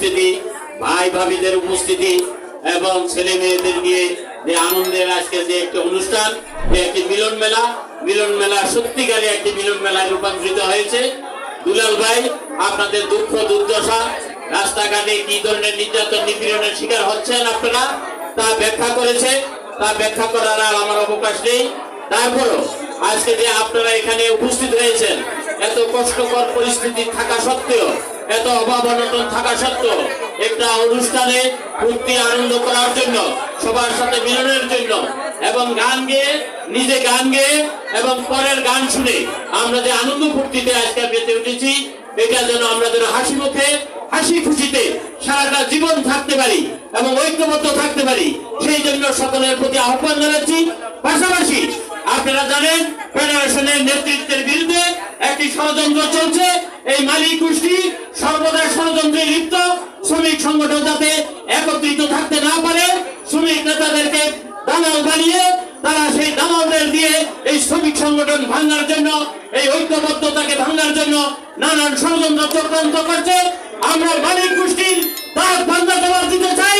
উপস্থিতি, ভাই ভাবিদের উপস্থিতি এবং ছেলে মেয়েদের নিয়ে যে আনন্দের আজকে যে একটি অনুষ্ঠান, যে একটি মিলন মেলা সত্যিকারই একটি মিলন মেলায় রূপান্তরিত হয়েছে। দুলাল ভাই, আপনাদের দুঃখ দুর্দশা, রাস্তাঘাটে কি ধরনের নির্যাতন নিপীড়নের শিকার হচ্ছেন আপনারা, তা ব্যাখ্যা করেছে। তা ব্যাখ্যা করার আর আমার অবকাশ নেই। তারপরও আজকে যে আপনারা এখানে উপস্থিত হয়েছেন, এত কষ্টকর পরিস্থিতি থাকা সত্ত্বেও, এত অভাব অনটন থাকা সত্ত্বেও একটা অনুষ্ঠানে ফুর্তি আনন্দ করার জন্য, সবার সাথে মিলনের জন্য এবং গান গেয়ে, নিজে গান গেয়ে এবং পরের গান শুনে আমরা যে আনন্দ ফুর্তিতে আজকে পেতে উঠেছি, এটা যেন আমরা যেন হাসি মুখে হাসি খুশিতে সারাটা জীবন থাকতে পারি এবং ঐক্যবদ্ধ থাকতে পারি, সেই জন্য সকলের প্রতি আহ্বান জানাচ্ছি। পাশাপাশি আপনারা জানেন, ফেডারেশনের নেতৃত্বের বিরুদ্ধে একটি ষড়যন্ত্র চলছে। এই মালিক গোষ্ঠী সর্বদা ষড়যন্ত্রে লিপ্ত। শ্রমিক সংগঠন যাতে একত্রিত থাকতে না পারে, শ্রমিক নেতাদেরকে দালাল বানিয়ে তারা সেই দালালদের দিয়ে এই শ্রমিক সংগঠন ভাঙার জন্য, এই ঐক্যবদ্ধতাকে ভাঙার জন্য নানান ষড়যন্ত্র চক্রান্ত করছে। আমরা মালিক গোষ্ঠীর দাঁত ভাঙা জবাব দিতে চাই।